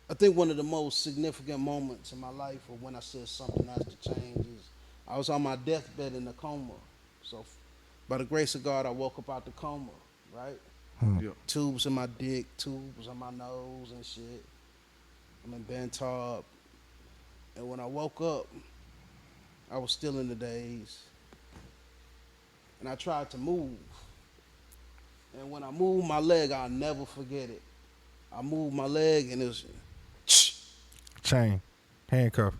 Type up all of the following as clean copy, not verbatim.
I think one of the most significant moments in my life, or when I said something has to change, is I was on my deathbed in a coma. So, by the grace of God, I woke up out the coma, right? Yeah. Tubes in my dick, tubes in my nose and shit. I'm in Bentab. And when I woke up, I was still in the daze. And I tried to move. And when I moved my leg, I'll never forget it. I moved my leg and it was Chain, handcuff.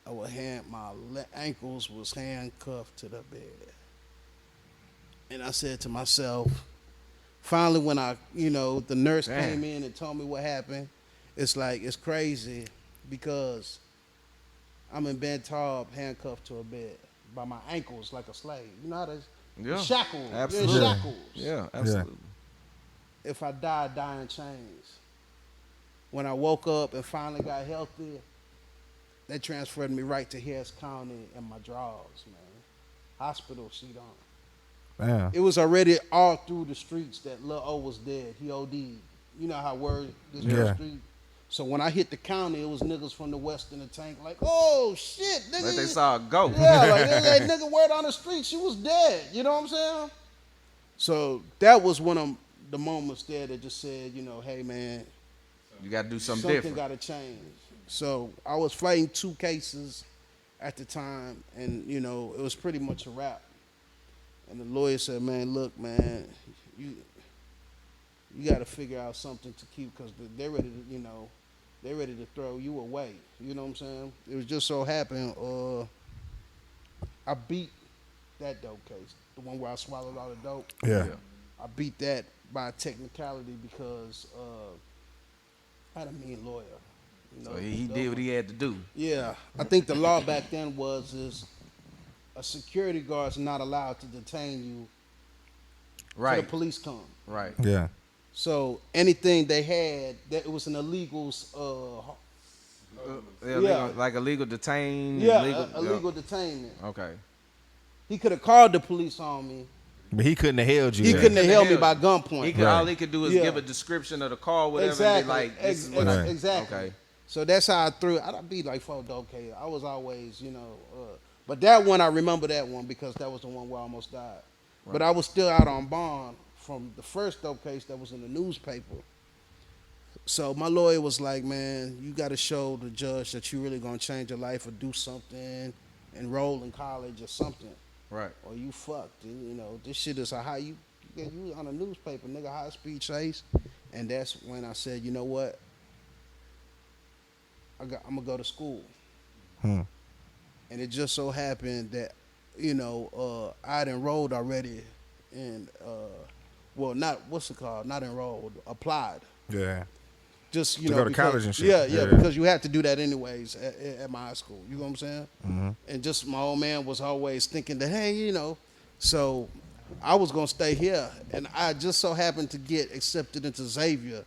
my ankles was handcuffed to the bed. And I said to myself, finally when the nurse Damn. came in and told me what happened, it's like, it's crazy because I'm in Bentab handcuffed to a bed by my ankles like a slave. You know how to Yeah. shackles. Absolutely. You're in shackles. Yeah, absolutely. If I die in chains. When I woke up and finally got healthy, they transferred me right to Harris County in my drawers, man. Hospital sheet on. Damn. It was already all through the streets that Lil O was dead. He OD'd. You know how word this Yeah. street. So when I hit the county, it was niggas from the west in the tank like, oh shit, nigga. Like they saw a goat. Yeah, like nigga word on the street, she was dead. You know what I'm saying? So that was one of the moments there that just said, hey man, You got to do something something different. got to change. So I was fighting 2 cases at the time, and it was pretty much a wrap. And the lawyer said, "Man, look, man, you got to figure out something to keep because they're ready to, they're ready to throw you away." You know what I'm saying? It was just so happened, I beat that dope case, the one where I swallowed all the dope. Yeah. I beat that by technicality because I had a mean lawyer. So he did what he had to do. Yeah, I think the law back then is a security guard's not allowed to detain you till Right. the police come. Right. Yeah. So anything they had, that it was an illegal, Illegal, like illegal detain. illegal detainment. Okay. He could have called the police on me. But he couldn't have held you. He there. couldn't have held me held by you. gunpoint. Right. All he could do is Yeah. give a description of the car, whatever, Exactly. and be like, this is what Right. Exactly. Okay. So that's how I threw it. I'd be like 4 dope cases. I was always, but that one, I remember that one because that was the one where I almost died. But I was still out on bond from the first dope case that was in the newspaper. So my lawyer was like, man, you got to show the judge that you really going to change your life or do something, enroll in college or something. Right. Or you fucked. This shit is a high, you on a newspaper, nigga, high speed chase. And that's when I said, you know what? I'm going to go to school. Hmm. And it just so happened that, I'd enrolled already in, not enrolled, applied. Yeah. Just, To go to college and shit. Yeah, because you had to do that anyways at my high school. You know what I'm saying? Mm-hmm. And just my old man was always thinking that, hey, so I was going to stay here. And I just so happened to get accepted into Xavier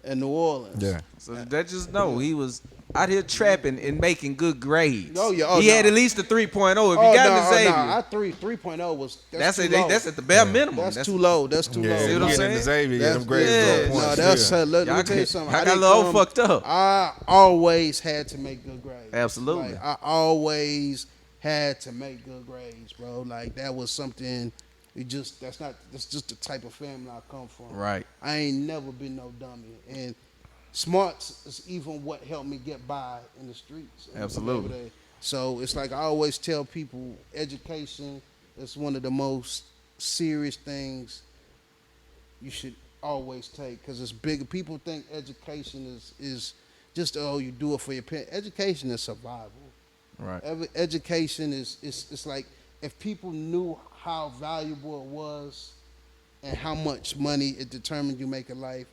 in New Orleans. Yeah. So that just know he was out here trapping and making good grades. Oh, yeah. He had at least a 3.0. If you got into Xavier, I 3.0 was that's too at low. that's at the bare minimum. That's too low. That's too Yeah. low. See what I'm Getting saying? into Xavier, get them That's- grades yeah. up points. No, that's yeah. let Y'all me tell you got- something. I I got a didn't little come- fucked up. I always had to make good grades. Absolutely. Like, I always had to make good grades, bro. Like that was something. That's just the type of family I come from. Right. I ain't never been no dummy, and smarts is even what helped me get by in the streets. Absolutely. Every day. So it's like I always tell people, education is one of the most serious things you should always take because it's bigger. People think education is just you do it for your parents. Education is survival. Right. Education is it's like if people knew how valuable it was and how much money it determined you make in life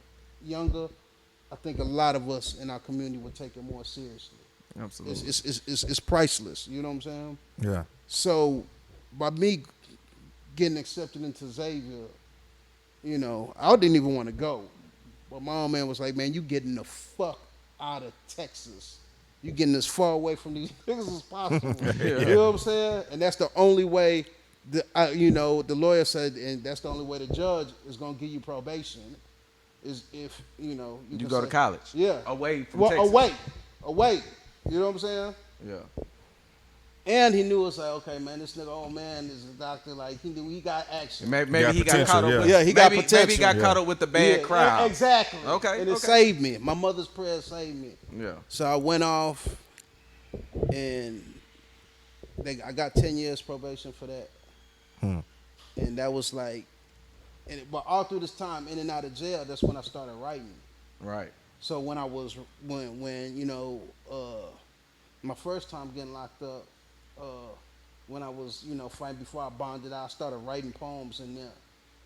younger, I think a lot of us in our community would take it more seriously. Absolutely. It's priceless. You know what I'm saying? Yeah. So by me getting accepted into Xavier, I didn't even want to go. But my old man was like, man, you getting the fuck out of Texas. You getting as far away from these niggas as possible. You know what I'm saying? And that's the only way, the lawyer said, and that's the only way the judge is going to give you probation. is if you know You can go to say- college. Yeah, Away from well, Texas. away. You know what I'm saying? Yeah. And he knew it was like, okay, man, this nigga old man is a doctor. Like he knew he got action. Maybe got he got potential, caught up yeah. with. Yeah, he got Maybe he potential. got Yeah. caught up with the bad crowd. Exactly. Okay, And it okay. saved me. My mother's prayer saved me. Yeah. So I went off, and I got 10 years probation for that. And that was like, but all through this time, in and out of jail, that's when I started writing. Right. So when I was when you know my first time getting locked up, when I was fighting before I bonded out, I started writing poems in there.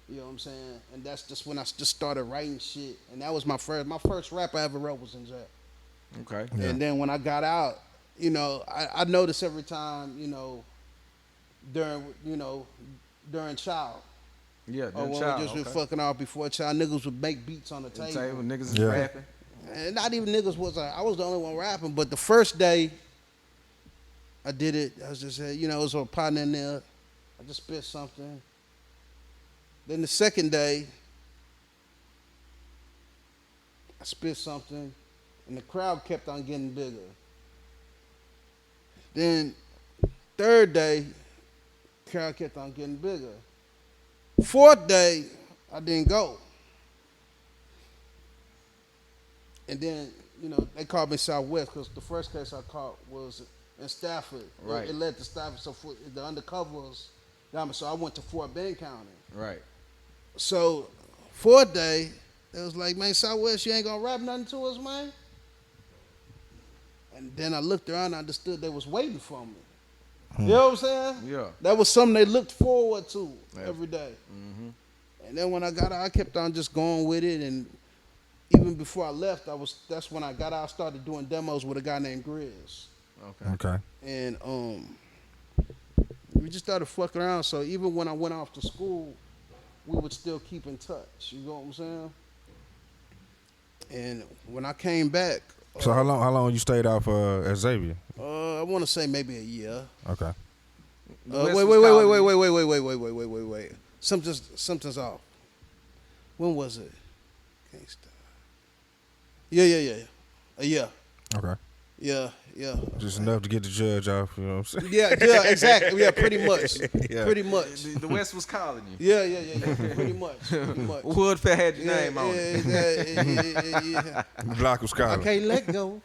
You know what I'm saying? And that's just when I just started writing shit. And that was my first rap I ever wrote was in jail. Okay. Yeah. And then when I got out, I noticed every time, during child. Yeah. Or when we just been fucking off before child, niggas would make beats on the table. Table niggas is Yeah. rapping. And not even niggas I was the only one rapping, but the first day I did it, I was just it was a partner in there. I just spit something. Then the second day, I spit something, and the crowd kept on getting bigger. Then third day, crowd kept on getting bigger. Fourth day, I didn't go. And then, they called me Southwest because the first case I caught was in Stafford. Right. It led to Stafford, so the undercovers, so I went to Fort Bend County. Right. So, fourth day, it was like, man, Southwest, you ain't gonna rap nothing to us, man? And then I looked around and I understood they was waiting for me. You know what I'm saying? Yeah. That was something they looked forward to Yeah. every day. Mm-hmm. And then when I got out, I kept on just going with it. And even before I left, that's when I got out, I started doing demos with a guy named Grizz. Okay. Okay. And we just started fucking around. So even when I went off to school, we would still keep in touch. You know what I'm saying? And when I came back, So how long you stayed off at Xavier? I want to say maybe a year. Okay. Wait. Something's off. When was it? Can't stop. Yeah. A year. Okay. Yeah. Just enough to get the judge off, you know what I'm saying? Yeah, exactly. Yeah, pretty much. Yeah. Pretty much. The West was calling you. Yeah. Pretty much. Woodfair had your name on it. Yeah. The block was I calling. can't let go.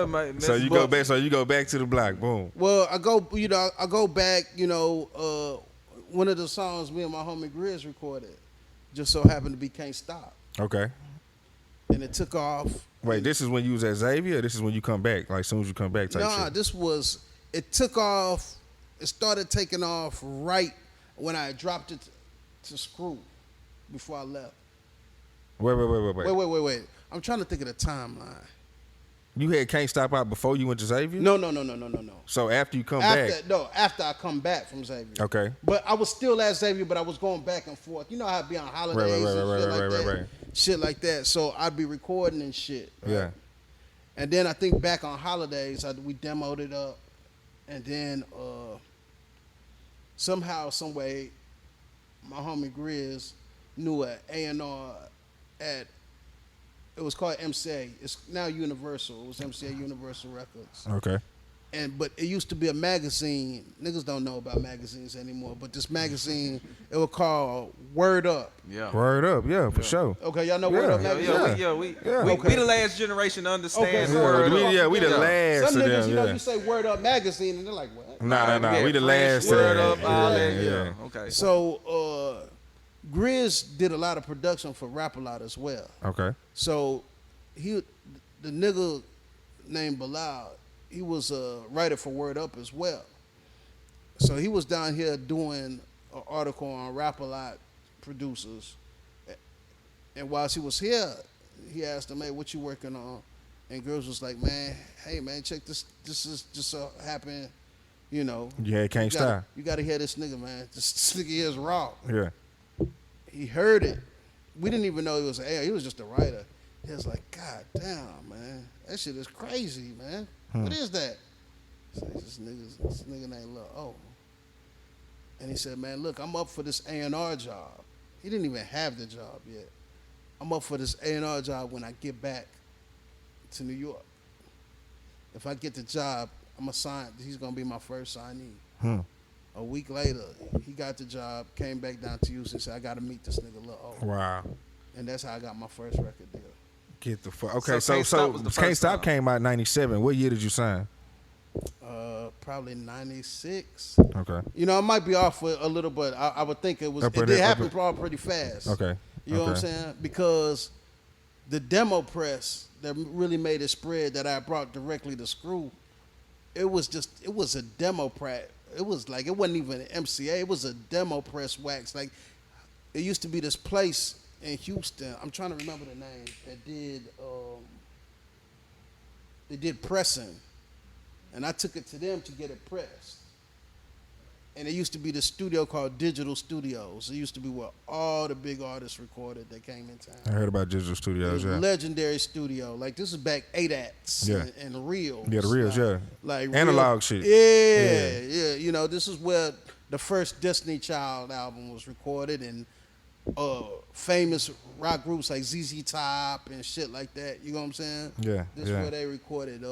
Man. So you go back. So you go back to the block. Boom. Well, I go back. One of the songs me and my homie Grizz recorded just so happened to be "Can't Stop," Okay. and it took off. Wait, this is when you was at Xavier. Or this is when you come back. Like as soon as you come back, type Nah, shit. it took off. It started taking off right when I dropped it to Screw before I left. Wait. I'm trying to think of the timeline. You had Can't Stop Out before you went to Xavier. No. So after you come back. After I come back from Xavier. Okay. But I was still at Xavier, but I was going back and forth. You know how I'd be on holidays Right. shit like that. So I'd be recording and shit. Right? Yeah. And then I think back on holidays, we demoed it up, and then somehow, some way, my homie Grizz knew an A&R at. It was called MCA. It's now Universal. It was MCA Universal Records. Okay. But it used to be a magazine. Niggas don't know about magazines anymore. But this magazine, it was called Word Up. Yeah. Word up, yeah, for sure. Okay, y'all know Word Up Yeah, magazine. We Okay. the last generation to understand Okay. word Yeah, up. we the last Some of niggas, them. you say Word Up magazine, and they're like, what? Nah. Yeah, We the French last of word them. up, all that. Yeah. Yeah. Okay. So Grizz did a lot of production for Rap A Lot as well. Okay. So the nigga named Bilal, he was a writer for Word Up as well. So he was down here doing an article on Rap A Lot producers. And whilst he was here, he asked him, hey, what you working on? And Girls was like, man, hey man, check this. This is just so happened, You had Can't Stop. You gotta hear this nigga, man. This nigga here is raw. Yeah. He heard it. We didn't even know he was he was just a writer. He was like, God damn, man. That shit is crazy, man. What is that? So this nigga named Lil O. And he said, man, look, I'm up for this A&R job. He didn't even have the job yet. I'm up for this A&R job when I get back to New York. If I get the job, I'm assigned. He's gonna be my first signee. A week later, he got the job, came back down to Houston, and said, I got to meet this nigga Lil O. Wow. And that's how I got my first record deal. Get the fuck. Okay, So Can't Stop was the Can't first Stop time. came out in 97. What year did you sign? Probably 96. Okay. You know, I might be off with a little, but I would think it did happen probably pretty fast. Okay. You know what I'm saying? Because the demo press that really made it spread that I brought directly to Screw, it was a demo press. It was like, it wasn't even an MCA. It was a demo press wax. Like, it used to be this place in Houston. I'm trying to remember the name that did pressing. And I took it to them to get it pressed. And it used to be the studio called Digital Studios. It used to be where all the big artists recorded that came in town. I heard about Digital Studios, yeah. Legendary studio. Like, this is back 8-ats and reels. Yeah, the reels, like analog real, shit. Yeah. You know, this is where the first Destiny Child album was recorded, and famous rock groups like ZZ Top and shit like that. You know what I'm saying? Yeah. This is where they recorded.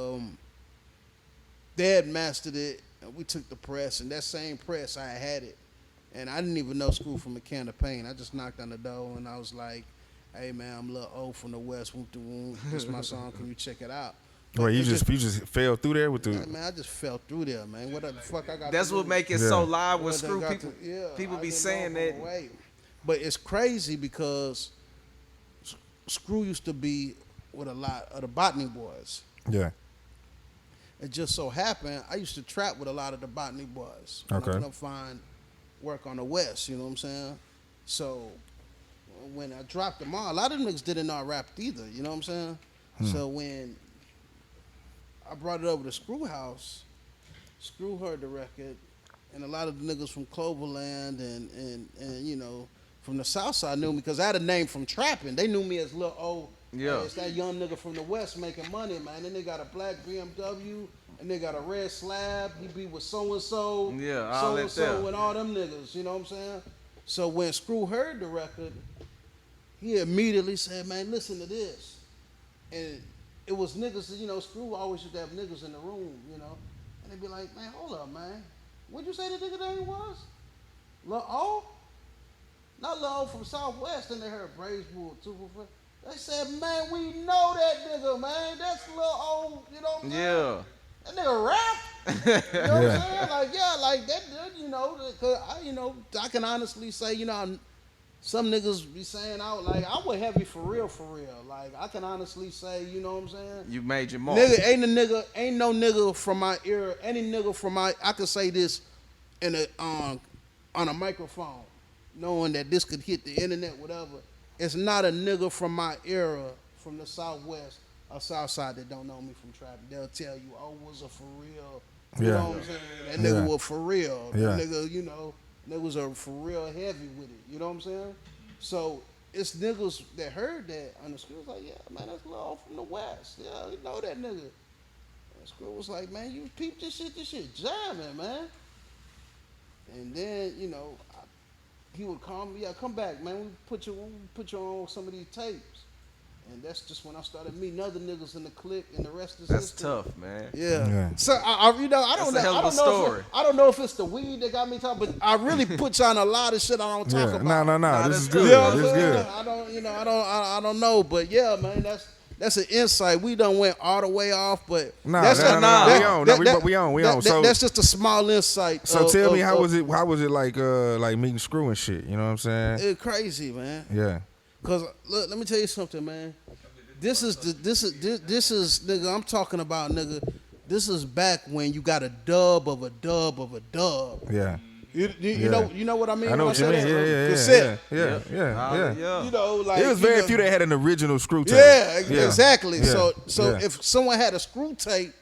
They had mastered it. And we took the press, and that same press, I had it. And I didn't even know Screw from a can of paint. I just knocked on the door, and I was like, hey, man, I'm Lil O from the West. Whoop de whoop. This is my song. Can you check it out? Wait, you just fell through there with the... Man, I just fell through there, man. What the fuck I got That's to what do? make it so live with What I Screw. got People, people I be didn't saying know that. my way. But it's crazy because Screw used to be with a lot of the Botany Boys. Yeah. It just so happened I used to trap with a lot of the Botany Boys. When Okay. I couldn't find work on the West, you know what I'm saying? So when I dropped them all, a lot of them niggas didn't know I rapped either, you know what I'm saying? So when I brought it over to Screw House, Screw heard the record, and a lot of the niggas from Cloverland and you know, from the South Side knew me because I had a name from trapping. They knew me as Lil O. Yeah. Hey, it's that young nigga from the West making money, man. And they got a black BMW, and they got a red slab. He be with so-and-so, Yeah, all that there. so-and-so, and all them niggas, you know what I'm saying? So when Screw heard the record, he immediately said, man, listen to this. And it was niggas, you know, Screw always used to have niggas in the room, you know. And they'd be like, man, hold up, man. What'd you say the nigga name was? Lil O? Not Lil O from Southwest. And they heard Braves Bull, 244. They said, man, we know that nigga, man. That's Lil O, you know what I'm saying? Yeah. That nigga rap. You know what I'm saying? Like, yeah, like that dude, you know, I can honestly say, you know, some niggas be saying out, like, I was heavy for real. Like, I can honestly say, you know what I'm saying? You made your mark. Nigga, ain't no nigga from my era, any nigga from my, I could say this in a, on a microphone, knowing that this could hit the internet, whatever. It's not a nigga from my era, from the Southwest or South Side that don't know me from trap. They'll tell you, oh, was a for real. You know what I'm saying? That nigga was for real. Yeah. That nigga, you know, niggas are for real heavy with it. You know what I'm saying? So it's niggas that heard that on the Screw was like, yeah, man, that's Lil O from the West. Yeah, you know that nigga. And Screw was like, man, you peep this shit jamming, man. And then, you know, he would call me, yeah, come back, man. We put you on some of these tapes. And that's just when I started meeting other niggas in the clique, and the rest is That's history. tough, man. Yeah. So I you know, I don't That's a know. hell I of a don't know. story. I don't know if it's the weed that got me talking, but I really put you on a lot of shit I don't talk about. No. This is that's good. You know what This is I'm saying? good. I don't, you know, I don't know, but yeah, man, that's an insight. We done went all the way off, but We on. So that's just a small insight. So tell me, how was it like meeting Screw and shit? You know what I'm saying? It's crazy, man. Yeah. Cause look, let me tell you something, man. This is nigga. I'm talking about, nigga. This is back when you got a dub of a dub of a dub. Yeah. You know what I mean? I know when what you say mean. that? Yeah. Yeah. You know, like It was very few that had an original Screw tape. Yeah, exactly. Yeah. So if someone had a Screw tape,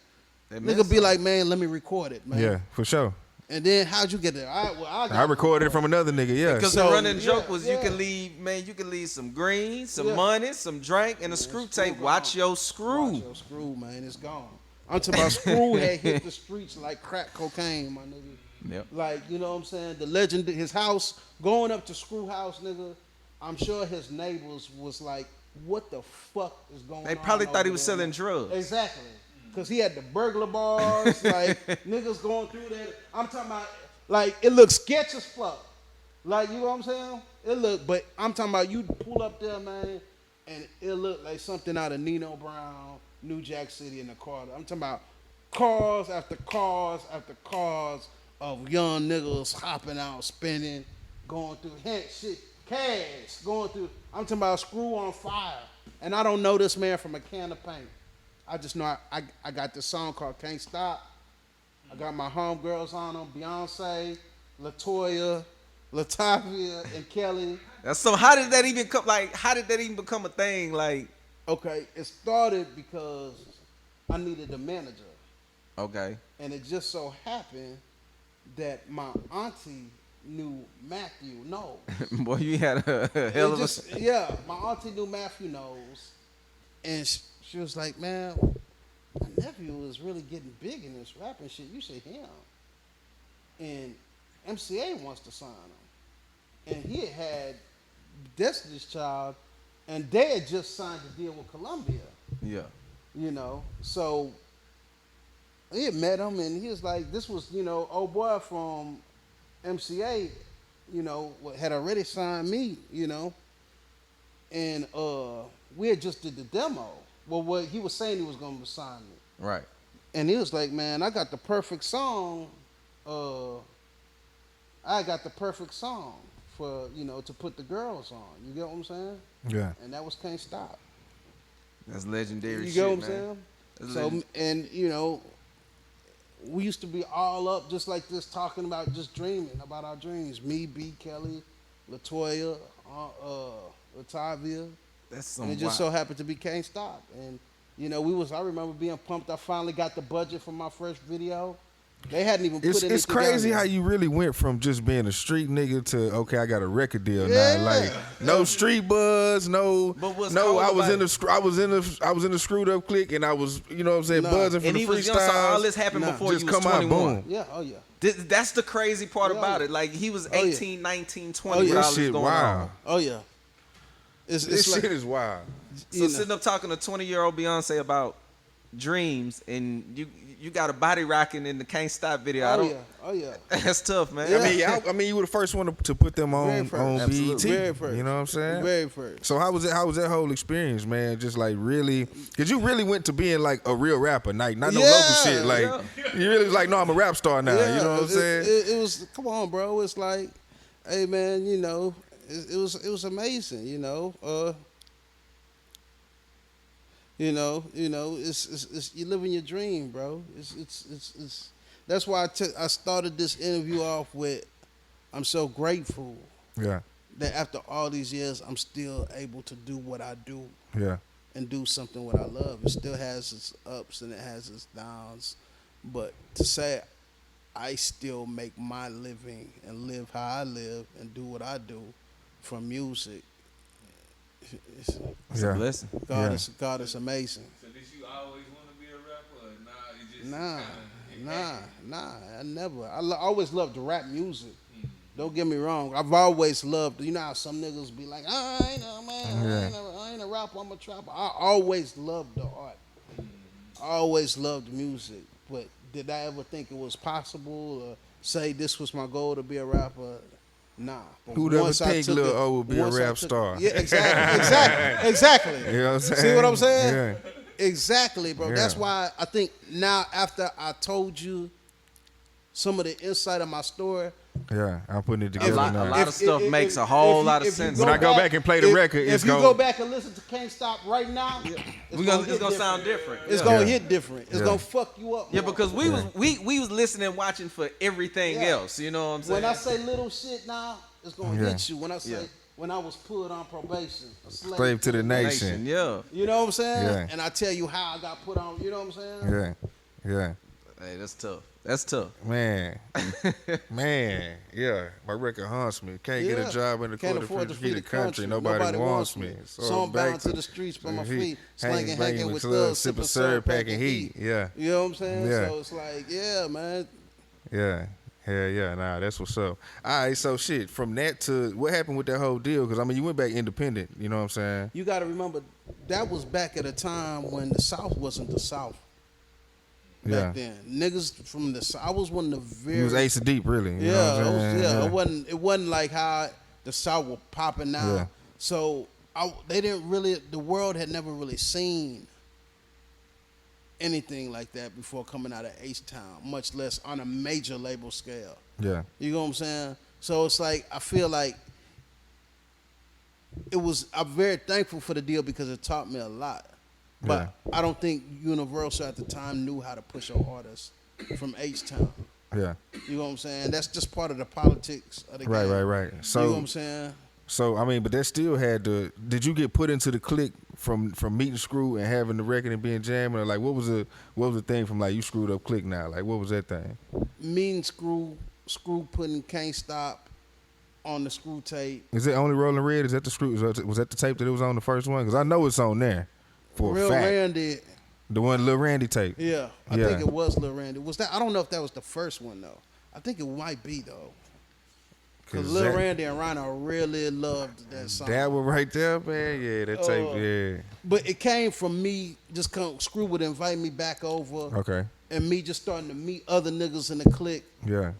nigga be like, man, let me record it, man. Yeah, for sure. And then how'd you get there? I recorded it from another nigga. Yeah. Because So, the running joke was yeah. you can leave some green, some money, some drink, and a screw tape. Watch your screw. Watch your Screw, man. It's gone. I'm talking about Screw had hit the streets like crack cocaine, my nigga. Yep. Like, you know what I'm saying? The legend, his house, going up to Screw House, nigga. I'm sure his neighbors was like, "What the fuck is going on?" They probably thought he over was there, selling man?" drugs. Exactly, because he had the burglar bars, like niggas going through that. I'm talking about, like it looks sketch as fuck. Like, you know what I'm saying? It look, but I'm talking about you pull up there, man, and it look like something out of Nino Brown, New Jack City in the Carter. I'm talking about cars after cars after cars of young niggas hopping out, spinning, going through shit, cash, going through. I'm talking about screw on fire. And I don't know this man from a can of paint. I just know I got this song called Can't Stop. I got my homegirls on them, Beyonce, LaToya, Latavia, and Kelly. So how did that even come? Like, how did that even become a thing? Like, Okay, it started because I needed a manager. okay, And it just so happened that my auntie knew Matthew Knowles. boy, you had a hell of a. Yeah, my auntie knew Matthew Knowles. And she was like, man, my nephew is really getting big in this rapping shit. You should hear him. And MCA wants to sign him. And he had Destiny's Child, and they had just signed a deal with Columbia. Yeah. You know, so he had met him, and he was like, this was, old boy from MCA, had already signed me, and we had just did the demo. Well, what he was saying, he was going to sign me. Right. And he was like, man, I got the perfect song. I got the perfect song for, to put the girls on. You get what I'm saying? Yeah. And that was Can't Stop. That's legendary You shit, get what I'm man. saying? That's So, legend- and, we used to be all up just like this, talking about just dreaming about our dreams. Me, B, Kelly, LaToya, Latavia. That's some And it just so happened to be Can't Stop. And, I remember being pumped. I finally got the budget for my first video. They hadn't even put anything It's crazy together. how you really went from just being a street nigga to okay, I got a record deal Yeah. now. Like no street buzz, no. But what's no, cold I was about in the I was in the screwed up clique, and I was buzzing for and the he was young, so freestyles. all this happened before just he was come out, 21. boom. Yeah, oh yeah. That's the crazy part Yeah. about it. Like, he was 18, 19, 20 Oh, yeah. when all That this shit going wild. on. Oh yeah. It's This like, shit is wild. So sitting up talking to 20-year-old Beyonce about dreams, and you got a body rocking in the Can't Stop video. Oh yeah. That's tough, man. Yeah. I mean, you were the first one to put them Very on first. BET. Absolutely. Very first. You know what I'm saying? Very first. So how was it? How was that whole experience, man? Just like really, because you really went to being like a real rapper, not no Yeah, local shit. Like yeah. you really was like, no, I'm a rap star now. Yeah, You know what I'm saying? It was, come on, bro. It's like, hey man, it was amazing. It's you living your dream, bro. It's that's why I started this interview off with, I'm so grateful Yeah, that after all these years, I'm still able to do what I do yeah, and do something what I love. It still has its ups and it has its downs, but to say I still make my living and live how I live and do what I do from music, it's, It's a yeah. blessing. God is amazing. So did you always want to be a rapper, or nah? It just Nah, I never. Always loved the rap music. Don't get me wrong. I've always loved. You know how some niggas be like, I ain't a man, I ain't a rapper, I'm a trapper. I always loved the art. I always loved music. But did I ever think it was possible or say this was my goal to be a rapper? Nah. But Who'd ever once I think took Lil it- O would be a once I rap took- star? Yeah, exactly. You know what I'm saying? See what I'm saying? Yeah. Exactly, bro. Yeah. That's why I think now after I told you some of the insight of my story, Yeah, I'm putting it A together lot, now. a lot of stuff makes a whole lot of sense. When I go back and play the record, if it's you gonna- go back and listen to Can't Stop right now, It's hit gonna different. sound different. It's Yeah. gonna Yeah. hit different. It's Yeah. gonna fuck you up. Yeah, more. because we was listening, watching for everything Yeah. else. You know what I'm saying? when I say little shit now, it's gonna Yeah. hit you. When I say Yeah. when I was put on probation, a Slave to the nation. yeah. You know what I'm saying? Yeah. And I tell you how I got put on. You know what I'm saying? Yeah, Hey, that's tough. That's tough. man, yeah. My record haunts me. Can't get Yeah. a job in the Can't quarter afford to feet feed of country. Nobody wants me. So I'm back bound to the streets by my feet, hanging hanging with thugs, thugs, sipping sipping syrup, syrup, packing heat. Yeah, You know what I'm saying? Yeah. So it's like, yeah, man. yeah. Hell yeah, nah, that's what's up. All right, so shit, from that to what happened with that whole deal? Because I mean, you went back independent. You know what I'm saying? You got to remember that was back at a time when the South wasn't the South. Back then, niggas from the South. I was one of the very. It was Ace of Deep, really. You know Yeah, what I'm saying? yeah. It wasn't like how the South was popping out. Yeah. So they didn't really. The world had never really seen anything like that before coming out of H-Town, much less on a major label scale. Yeah. You know what I'm saying? So it's like I feel like I'm very thankful for the deal because it taught me a lot. But I don't think Universal at the time knew how to push an artist from H-Town. Yeah. You know what I'm saying? That's just part of the politics of the game. Right. So you know what I'm saying? So I mean, but that still had to. Did you get put into the clique from meeting Screw and having the record and being jamming, or like what was the thing from like you screwed up clique now? Like what was that thing? Me and Screw putting Can't Stop on the Screw tape. Is it only Rolling Red? Is that the Screw? Was that the tape that it was on the first one? Because I know it's on there for a fact. Randy. The one Lil Randy tape. Yeah, I think it was Lil Randy. Was that? I don't know if that was the first one though. I think it might be though. Because Lil Randy and Rhino really loved that song. That one right there, man. Yeah, that tape. Yeah. But it came from me. Screw would invite me back over. Okay. And me just starting to meet other niggas in the clique. Yeah.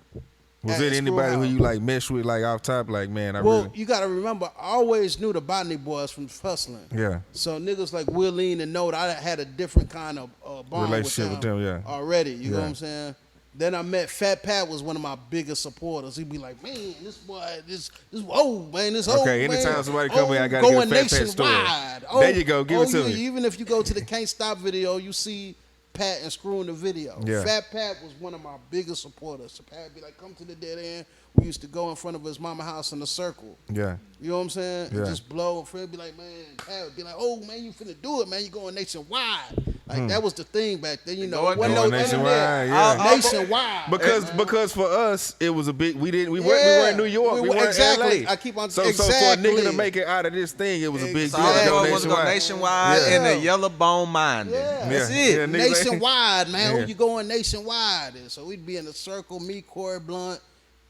Was it anybody who you like mesh with like off top? Like man, you gotta remember, I always knew the Botany Boys from Hustling. Yeah. So niggas like Willeen and Note, I had a different kind of bond relationship with them. Yeah. Already, you know what I'm saying? Then I met Fat Pat was one of my biggest supporters. He'd be like, man, this boy, this old man, this old man. Okay, anytime somebody come in, I gotta get a Fat Pat story. There you go, give it to me. Even if you go to the Can't Stop video, you see Pat and Screw in the video. Yeah. Fat Pat was one of my biggest supporters. So Pat would be like, come to the dead end. We used to go in front of his mama house in a circle. Yeah. You know what I'm saying? Yeah. And just blow. And Fred be like, man, Pat would be like, oh, man, you finna do it, man. You going nationwide. Like, that was the thing back then, you know. Going nationwide, yeah. Nationwide. Because for us, it was a big, we weren't New York, we weren't exactly. LA. I keep on so for a nigga to make it out of this thing, it was a big deal. All was go nationwide and the yellow bone minded. Yeah. That's it. Yeah, nationwide, man. Yeah. Who you going nationwide? And so we'd be in a circle, me, Corey Blunt,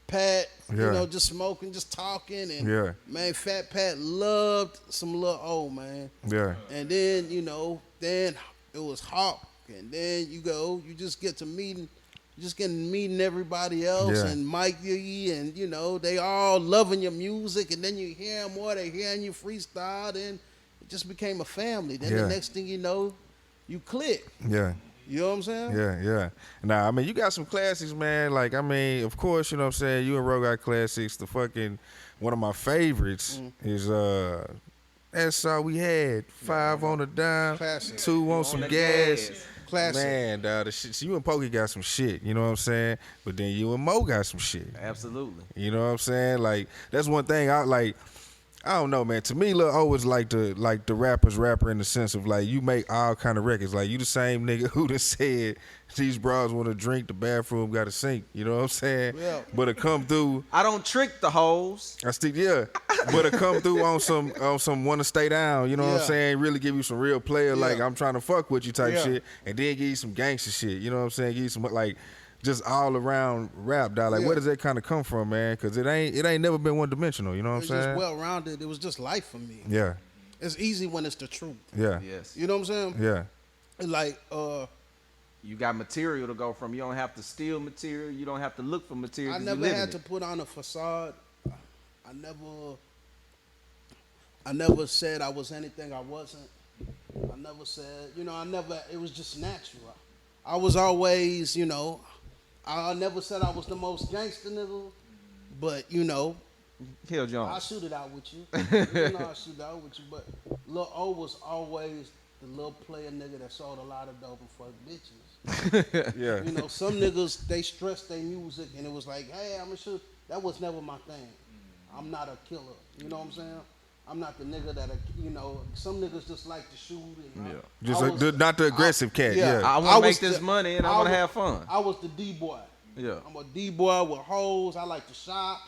Pat, you know, just smoking, just talking. And man, Fat Pat loved some Lil O, man. Yeah. And then, you know, then it was Hawk. And then you just get to meeting everybody else and Mike Yee, and you know, they all loving your music, and then you hear them more, they hearing you freestyle, and it just became a family. Then the next thing you know, you click. Yeah. You know what I'm saying? Yeah. Nah, I mean, you got some classics, man. Like, I mean, of course, you know what I'm saying? You and Ro got classics. The fucking, one of my favorites is, That's All We Had. 5 on the dime. Classic. 2 on some gas. Classic. Man, dog, the shit. So you and Pokey got some shit, you know what I'm saying? But then you and Mo got some shit. Absolutely. You know what I'm saying? Like, that's one thing I don't know, man. To me, Lil O is like the rapper's rapper in the sense of like you make all kind of records. Like you the same nigga who done said these bras want to drink, the bathroom got a sink. You know what I'm saying? Yeah. But to come through, I don't trick the hoes. but to come through on some wanna stay down. You know what I'm saying? Really give you some real player like I'm trying to fuck with you type shit, and then give you some gangster shit. You know what I'm saying? Give you some like. Just all around rap, dog. Like, where does that kind of come from, man? Because it ain't never been one dimensional. You know what I'm saying? It was just well rounded. It was just life for me. Yeah. It's easy when it's the truth. Yeah. Yes. You know what I'm saying? Yeah. Like, you got material to go from. You don't have to steal material. You don't have to look for material. I never had to put on a facade. I never said I was anything I wasn't. I never said, it was just natural. I was always, I never said I was the most gangster nigga, but Hill Jones. I'll shoot it out with you. I'll shoot it out with you. But Lil O was always the little player nigga that sold a lot of dope and fuck bitches. Yeah. Some niggas, they stressed their music and it was like, hey, I'm gonna shoot. That was never my thing. I'm not a killer. You know what I'm saying? I'm not the nigga that, some niggas just like to shoot. And not the aggressive cat. Yeah. I want to make this money and I want to have fun. I was the D-boy. Yeah. I'm a D-boy with hoes. I like to shop.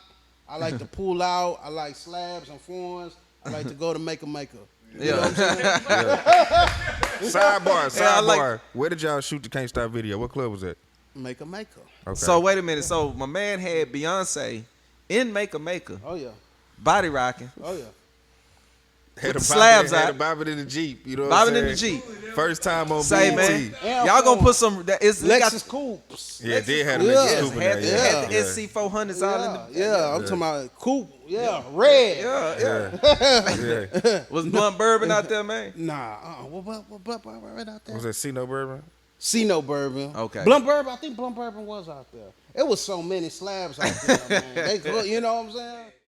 I like to pull out. I like slabs and foreigns. I like to go to Maker. You know what I'm saying? Sidebar. Where did y'all shoot the Can't Stop video? What club was that? Maker. Okay. So wait a minute. So my man had Beyonce in Maker, Oh yeah. body rocking. Oh yeah. Had a slabs out. Had a bobbing in the Jeep. You know what I'm Bobbing saying? in the Jeep. First time on Say, BET. man, Yeah, y'all gonna put some. It's Lexus coupes. Yeah, they had a Yeah. Lexus Coupe in had, there. had the Yeah. SC 400s all in the. Yeah, I'm talking about coupe. Yeah, red. Yeah. Was Blunt Bourbon out there, man? Nah, what right out there? Was that C No Bourbon? See no bourbon. Okay. Blunt bourbon. I think blunt bourbon was out there. It was so many slabs out there, man. You know what I'm saying?